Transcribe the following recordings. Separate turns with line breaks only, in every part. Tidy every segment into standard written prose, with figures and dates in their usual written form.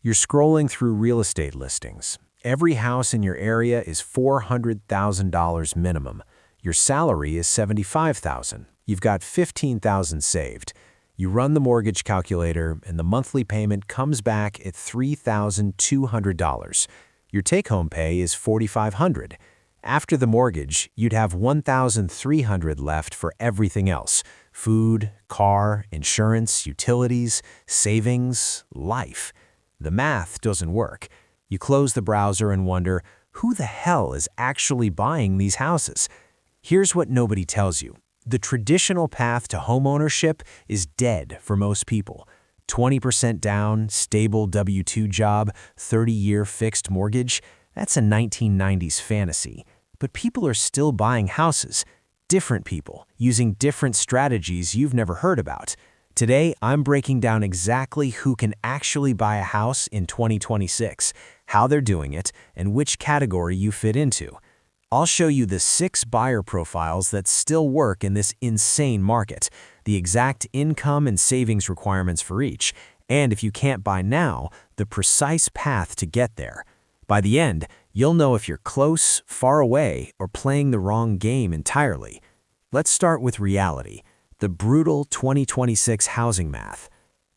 You're scrolling through real estate listings. Every house in your area is $400,000 minimum. Your salary is $75,000. You've got $15,000 saved. You run the mortgage calculator, and the monthly payment comes back at $3,200. Your take-home pay is $4,500. After the mortgage, you'd have $1,300 left for everything else: food, car, insurance, utilities, savings, life. The math doesn't work. You close the browser and wonder, who the hell is actually buying these houses? Here's what nobody tells you. The traditional path to homeownership is dead for most people. 20% down, stable W-2 job, 30-year fixed mortgage — that's a 1990s fantasy. But people are still buying houses. Different people, using different strategies you've never heard about. Today, I'm breaking down exactly who can actually buy a house in 2026, how they're doing it, and which category you fit into. I'll show you the 6 buyer profiles that still work in this insane market, the exact income and savings requirements for each, and if you can't buy now, the precise path to get there. By the end, you'll know if you're close, far away, or playing the wrong game entirely. Let's start with reality, the brutal 2026 housing math.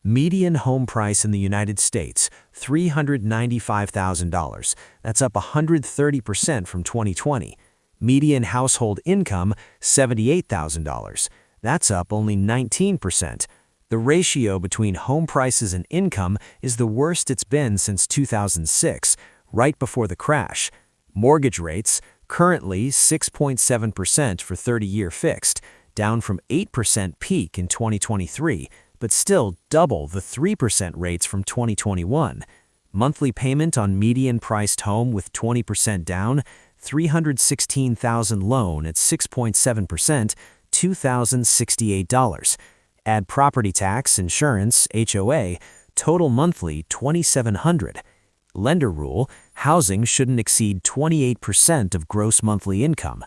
Median home price in the United States, $395,000. That's up 130% from 2020. Median household income, $78,000. That's up only 19%. The ratio between home prices and income is the worst it's been since 2006, right before the crash. Mortgage rates, currently 6.7% for 30-year fixed, down from 8% peak in 2023, but still double the 3% rates from 2021. Monthly payment on median-priced home with 20% down, $316,000 loan at 6.7%, $2,068. Add property tax, insurance, HOA, total monthly $2,700. Lender rule, housing shouldn't exceed 28% of gross monthly income.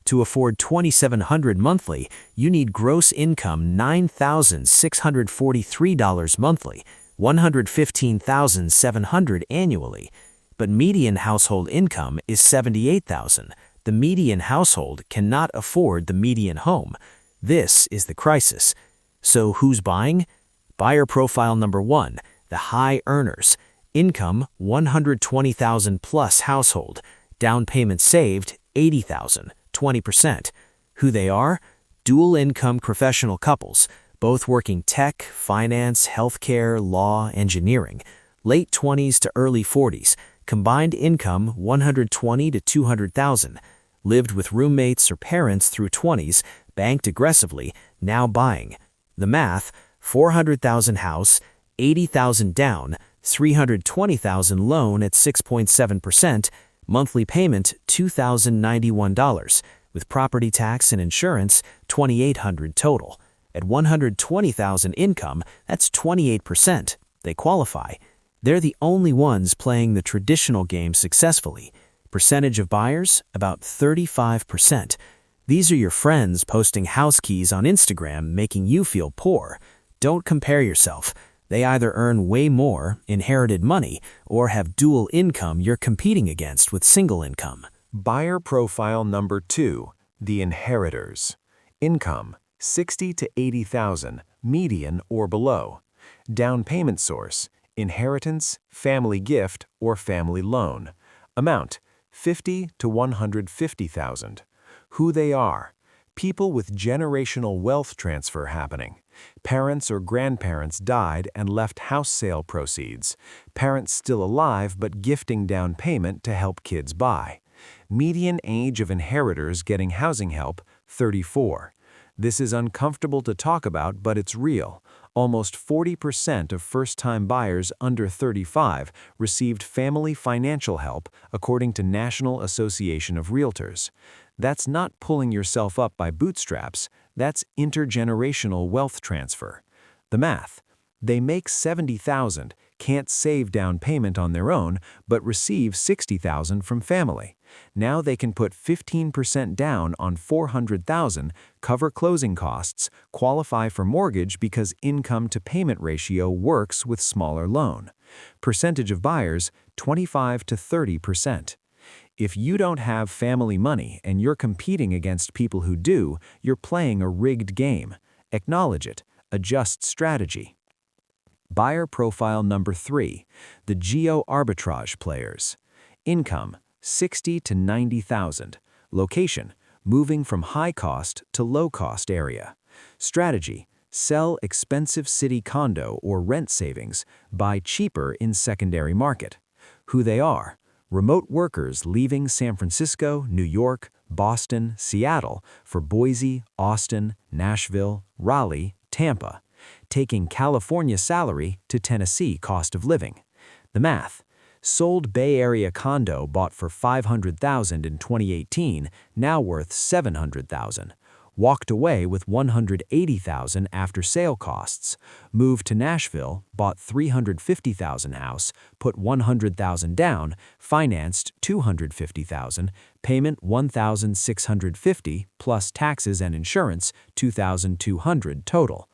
To afford $2,700 monthly, you need gross income $9,643 monthly, $115,700 annually. But median household income is $78,000. The median household cannot afford the median home. This is the crisis. So who's buying? Buyer profile number 1, the high earners. Income $120,000 plus household. Down payment saved $80,000. 20%. Who they are? Dual income professional couples, both working tech, finance, healthcare, law, engineering. Late 20s to early 40s. Combined income $120,000 to $200,000. Lived with roommates or parents through 20s, banked aggressively, now buying. The math: $400,000 house, $80,000 down, $320,000 loan at 6.7%, monthly payment $2,091, with property tax and insurance $2,800 total. At $120,000 income, that's 28%. They qualify. They're the only ones playing the traditional game successfully. Percentage of buyers, about 35%. These are your friends posting house keys on Instagram making you feel poor. Don't compare yourself. They either earn way more, inherited money, or have dual income you're competing against with single income.
Buyer profile number 2, the inheritors. Income $60,000 to $80,000, median or below. Down payment source: inheritance, family gift, or family loan. Amount $50,000 to $150,000. Who they are: people with generational wealth transfer happening. Parents or grandparents died and left house sale proceeds. Parents still alive but gifting down payment to help kids buy. Median age of inheritors getting housing help, 34. This is uncomfortable to talk about, but it's real. Almost 40% of first-time buyers under 35 received family financial help, according to National Association of Realtors. That's not pulling yourself up by bootstraps, that's intergenerational wealth transfer. The math: They make $70,000, can't save down payment on their own, but receive $60,000 from family. Now they can put 15% down on $400,000, cover closing costs, qualify for mortgage because income to payment ratio works with smaller loan. Percentage of buyers, 25 to 30%. If you don't have family money and you're competing against people who do, you're playing a rigged game. Acknowledge it. Adjust strategy. Buyer profile number 3, the geo-arbitrage players. Income, 60 to 90,000. Location, moving from high-cost to low-cost area. Strategy, sell expensive city condo or rent savings, buy cheaper in secondary market. Who they are: remote workers leaving San Francisco, New York, Boston, Seattle for Boise, Austin, Nashville, Raleigh, Tampa. Taking California salary to Tennessee cost of living. The math: sold Bay Area condo bought for $500,000 in 2018, now worth $700,000. Walked away with $180,000 after sale costs. Moved to Nashville, bought $350,000 house, put $100,000 down, financed $250,000, payment $1,650 plus taxes and insurance, $2,200 total.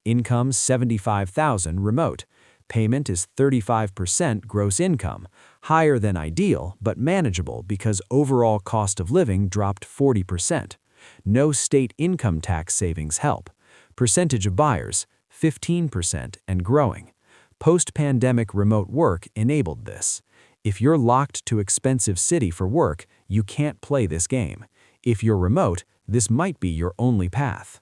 Income $75,000 remote. Payment is 35% gross income, higher than ideal but manageable because overall cost of living dropped 40%. No state income tax savings help. Percentage of buyers, 15% and growing. Post-pandemic remote work enabled this. If you're locked to expensive city for work, you can't play this game. If you're remote, this might be your only path.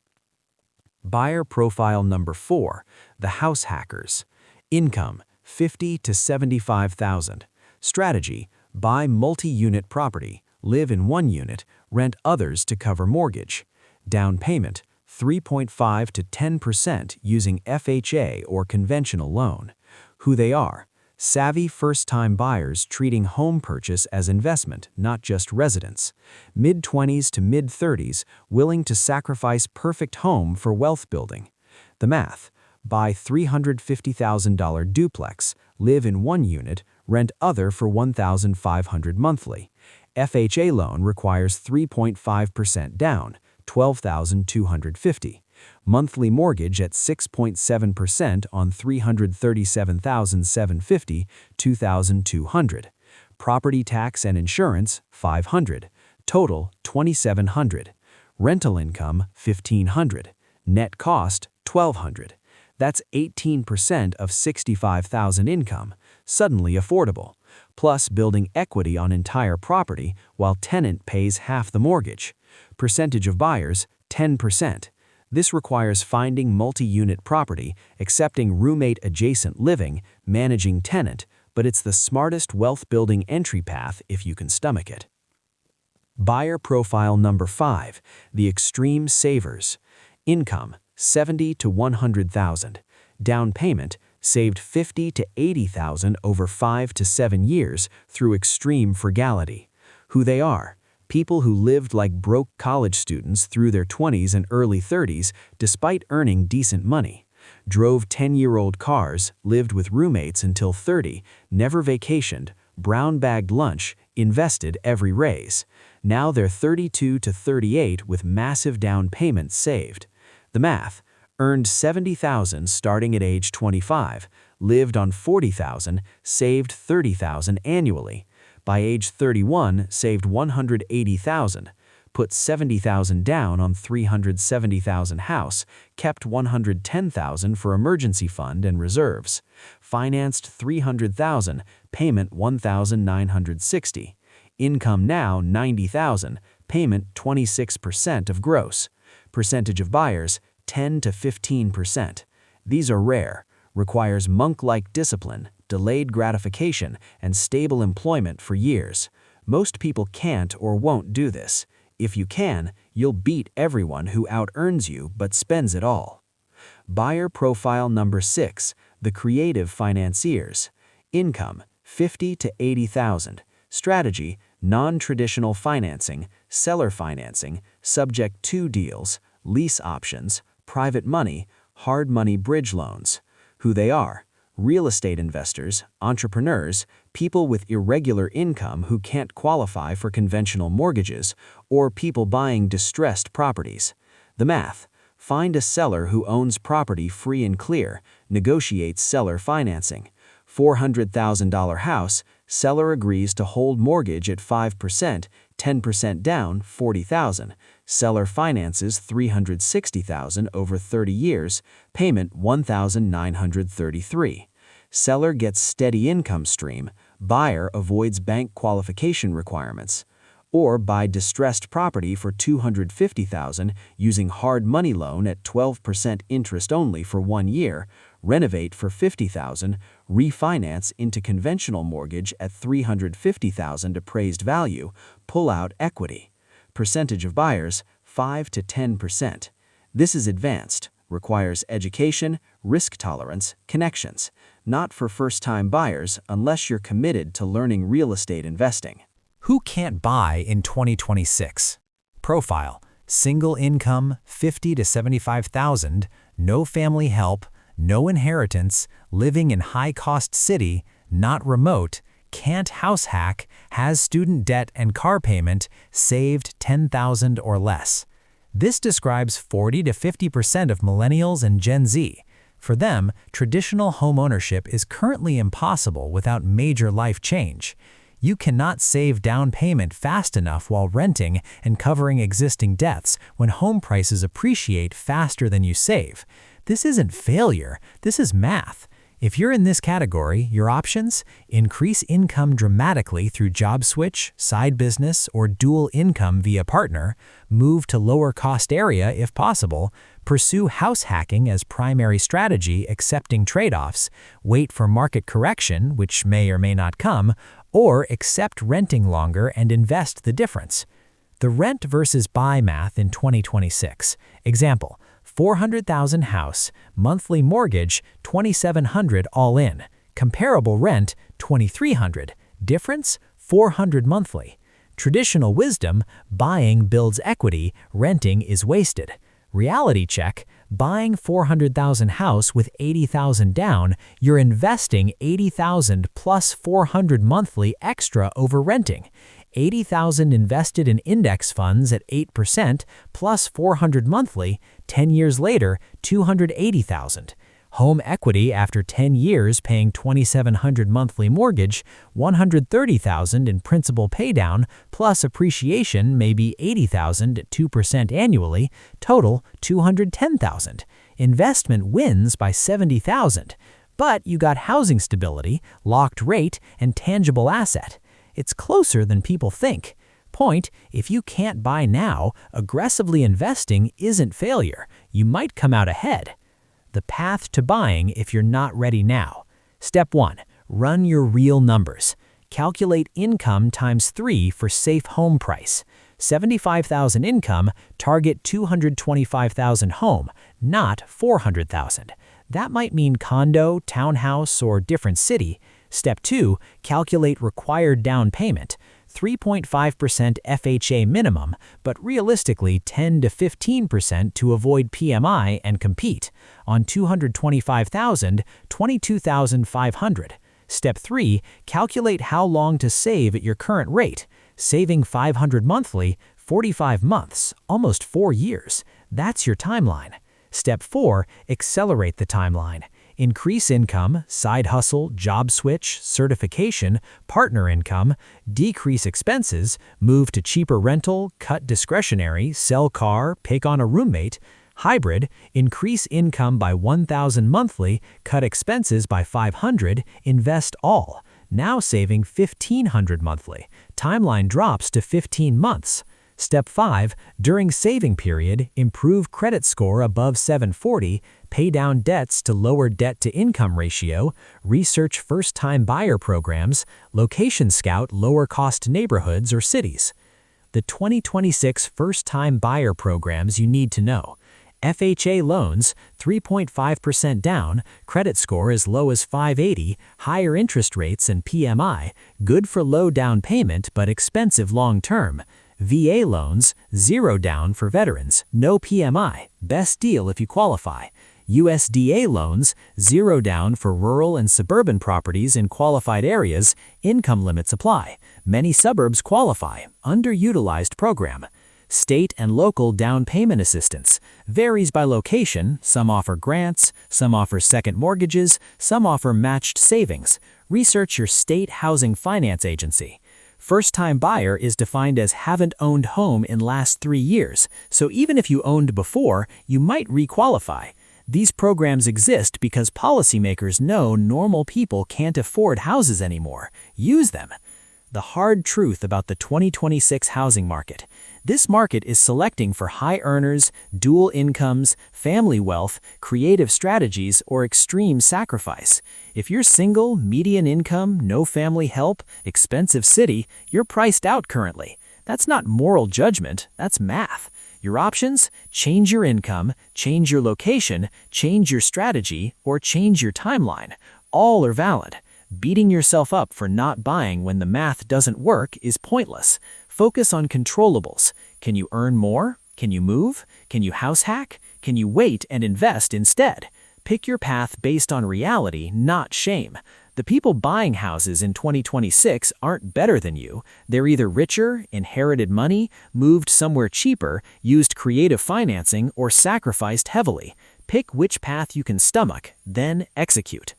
Buyer profile number 4, the house hackers. Income, 50 to 75,000. Strategy, buy multi-unit property, live in one unit, rent others to cover mortgage. Down payment, 3.5 to 10% using FHA or conventional loan. Who they are: savvy first-time buyers treating home purchase as investment, not just residence. Mid-20s to mid-30s, willing to sacrifice perfect home for wealth building. The math: buy $350,000 duplex, live in one unit, rent other for $1,500 monthly. FHA loan requires 3.5% down, $12,250. Monthly mortgage at 6.7% on $337,750, $2,200. Property tax and insurance, $500. Total, $2,700. Rental income, $1,500. Net cost, $1,200. That's 18% of $65,000 income, suddenly affordable. Plus building equity on entire property while tenant pays half the mortgage. Percentage of buyers, 10%. This requires finding multi-unit property, accepting roommate-adjacent living, managing tenant, but it's the smartest wealth-building entry path if you can stomach it. Buyer profile number 5, the extreme savers. Income, 70 to 100,000. Down payment, saved 50 to 80,000 over 5 to 7 years through extreme frugality. Who they are: people who lived like broke college students through their 20s and early 30s despite earning decent money. Drove 10-year-old cars, lived with roommates until 30, never vacationed, brown-bagged lunch, invested every raise. Now they're 32 to 38 with massive down payments saved. The math: earned $70,000 starting at age 25, lived on $40,000, saved $30,000 annually. By age 31, saved $180,000, put $70,000 down on $370,000 house, kept $110,000 for emergency fund and reserves. Financed $300,000, payment $1,960. Income now $90,000, payment 26% of gross. Percentage of buyers, 10 to 15%. These are rare, requires monk-like discipline, delayed gratification, and stable employment for years. Most people can't or won't do this. If you can, you'll beat everyone who out-earns you but spends it all. Buyer profile number 6, the creative financiers. Income, 50 to 80,000. Strategy, non-traditional financing, seller financing, subject to deals, lease options, private money, hard money bridge loans.
Who they are: real estate investors, entrepreneurs, people with irregular income who can't qualify for conventional mortgages, or people buying distressed properties. The math: find a seller who owns property free and clear, negotiates seller financing. $400,000 house, seller agrees to hold mortgage at 5%, 10% down, $40,000. Seller finances $360,000 over 30 years, payment $1,933. Seller gets steady income stream, buyer avoids bank qualification requirements. Or buy distressed property for $250,000 using hard money loan at 12% interest only for 1 year, renovate for $50,000, refinance into conventional mortgage at $350,000 appraised value, pull out equity. Percentage of buyers, 5 to 10%. This is advanced, requires education, risk tolerance, connections. Not for first-time buyers unless you're committed to learning real estate investing.
Who can't buy in 2026? Profile: single income, 50 to 75,000, no family help, no inheritance, living in high-cost city, not remote, can't house hack, has student debt and car payment, saved 10,000 or less. This describes 40 to 50% of millennials and Gen Z. For them, traditional homeownership is currently impossible without major life change. You cannot save down payment fast enough while renting and covering existing debts when home prices appreciate faster than you save. This isn't failure, this is math. If you're in this category, your options: increase income dramatically through job switch, side business, or dual income via partner, move to lower cost area if possible, pursue house hacking as primary strategy accepting trade-offs, wait for market correction, which may or may not come, or accept renting longer and invest the difference. The rent versus buy math in 2026. Example: $400,000 house, monthly mortgage $2,700 all in. Comparable rent $2,300. Difference: $400 monthly. Traditional wisdom: buying builds equity, renting is wasted. Reality check: buying $400,000 house with $80,000 down, you're investing $80,000 plus $400 monthly extra over renting. $80,000 invested in index funds at 8% plus $400 monthly, 10 years later, $280,000. Home equity after 10 years paying $2,700 monthly mortgage, $130,000 in principal paydown, plus appreciation maybe $80,000 at 2% annually, total $210,000. Investment wins by $70,000. But you got housing stability, locked rate, and tangible asset. It's closer than people think. Point: if you can't buy now, aggressively investing isn't failure. You might come out ahead. The path to buying if you're not ready now. Step 1. Run your real numbers. Calculate income times 3 for safe home price. $75,000 income, target $225,000 home, not $400,000. That might mean condo, townhouse, or different city. Step 2. Calculate required down payment. 3.5% FHA minimum, but realistically 10 to 15% to avoid PMI and compete. On $225,000, $22,500. Step 3. Calculate how long to save at your current rate. Saving $500 monthly, 45 months, almost 4 years. That's your timeline. Step 4. Accelerate the timeline. Increase income, side hustle, job switch, certification, partner income, decrease expenses, move to cheaper rental, cut discretionary, sell car, take on a roommate. Hybrid: increase income by $1,000 monthly, cut expenses by $500, invest all. Now saving $1,500 monthly. Timeline drops to 15 months. Step 5. During saving period, improve credit score above 740, pay down debts to lower debt-to-income ratio, research first-time buyer programs, location scout lower-cost neighborhoods or cities. The 2026 first-time buyer programs you need to know. FHA loans, 3.5% down, credit score as low as 580, higher interest rates and PMI, good for low down payment but expensive long-term. VA loans, 0 down for veterans, no PMI, best deal if you qualify.
USDA loans, zero down for rural and suburban properties in qualified areas, income limits apply. Many suburbs qualify, underutilized program. State and local down payment assistance varies by location. Some offer grants, some offer second mortgages, some offer matched savings. Research your state housing finance agency. First-time buyer is defined as haven't owned home in last 3 years, so even if you owned before, you might requalify. These programs exist because policymakers know normal people can't afford houses anymore. Use them. The hard truth about the 2026 housing market. This market is selecting for high earners, dual incomes, family wealth, creative strategies, or extreme sacrifice. If you're single, median income, no family help, expensive city, you're priced out currently. That's not moral judgment, that's math. Your options? Change your income, change your location, change your strategy, or change your timeline. All are valid. Beating yourself up for not buying when the math doesn't work is pointless. Focus on controllables. Can you earn more? Can you move? Can you house hack? Can you wait and invest instead? Pick your path based on reality, not shame. The people buying houses in 2026 aren't better than you. They're either richer, inherited money, moved somewhere cheaper, used creative financing, or sacrificed heavily. Pick which path you can stomach, then execute.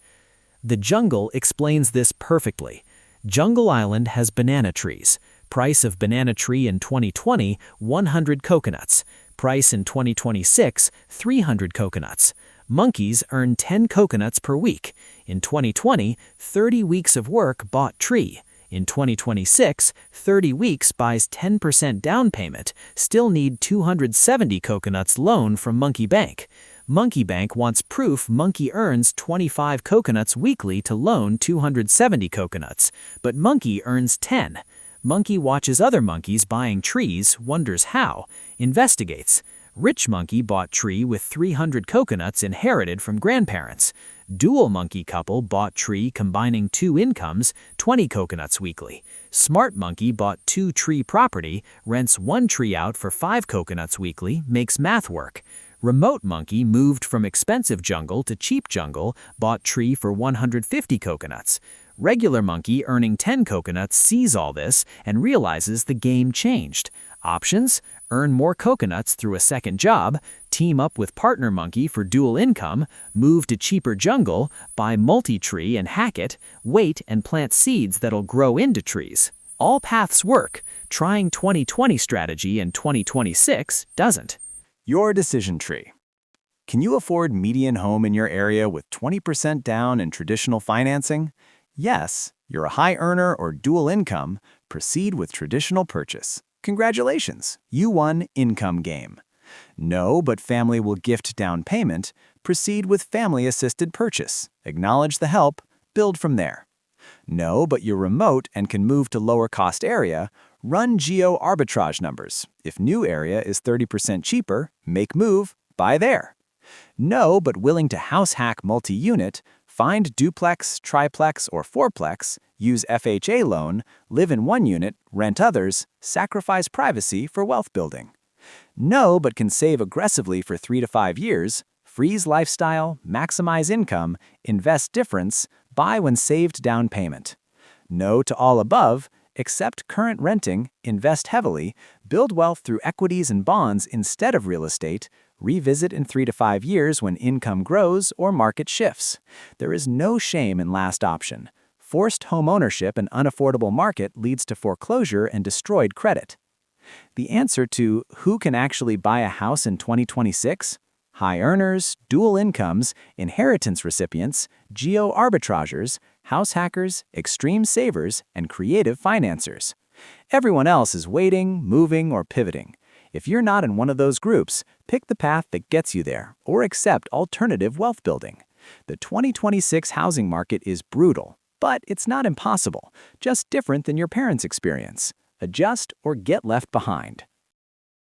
The Jungle explains this perfectly. Jungle Island has banana trees. Price of banana tree in 2020, 100 coconuts. Price in 2026, 300 coconuts. Monkeys earn 10 coconuts per week. In 2020, 30 weeks of work bought tree. In 2026, 30 weeks buys 10% down payment, still need 270 coconuts loan from Monkey Bank. Monkey Bank wants proof Monkey earns 25 coconuts weekly to loan 270 coconuts, but Monkey earns 10. Monkey watches other monkeys buying trees, wonders how, investigates. Rich monkey bought tree with 300 coconuts inherited from grandparents. Dual monkey couple bought tree combining 2 incomes, 20 coconuts weekly. Smart monkey bought 2 tree property, rents 1 tree out for 5 coconuts weekly, makes math work. Remote monkey moved from expensive jungle to cheap jungle, bought tree for 150 coconuts. Regular monkey earning 10 coconuts sees all this and realizes the game changed. Options: earn more coconuts through a second job, team up with partner monkey for dual income, move to cheaper jungle, buy multi-tree and hack it, wait and plant seeds that'll grow into trees. All paths work. Trying 2020 strategy in 2026 doesn't.
Your decision tree. Can you afford median home in your area with 20% down and traditional financing? Yes, you're a high earner or dual income. Proceed with traditional purchase. Congratulations, you won income game. No, but family will gift down payment. Proceed with family-assisted purchase. Acknowledge the help. Build from there. No, but you're remote and can move to lower-cost area. Run geo arbitrage numbers. If new area is 30% cheaper, make move, buy there. No, but willing to house hack multi-unit. Find duplex, triplex, or fourplex. Use FHA loan. Live in 1 unit. Rent others. Sacrifice privacy for wealth building. No, but can save aggressively for 3 to 5 years. Freeze lifestyle, maximize income, invest difference, buy when saved down payment. No to all above, accept current renting, invest heavily, build wealth through equities and bonds instead of real estate, revisit in 3 to 5 years when income grows or market shifts. There is no shame in last option. Forced home ownership and unaffordable market leads to foreclosure and destroyed credit. The answer to who can actually buy a house in 2026? High earners, dual incomes, inheritance recipients, geo arbitragers, house hackers, extreme savers, and creative financiers. Everyone else is waiting, moving, or pivoting. If you're not in one of those groups, pick the path that gets you there or accept alternative wealth building. The 2026 housing market is brutal, but it's not impossible, just different than your parents' experience. Adjust or get left behind.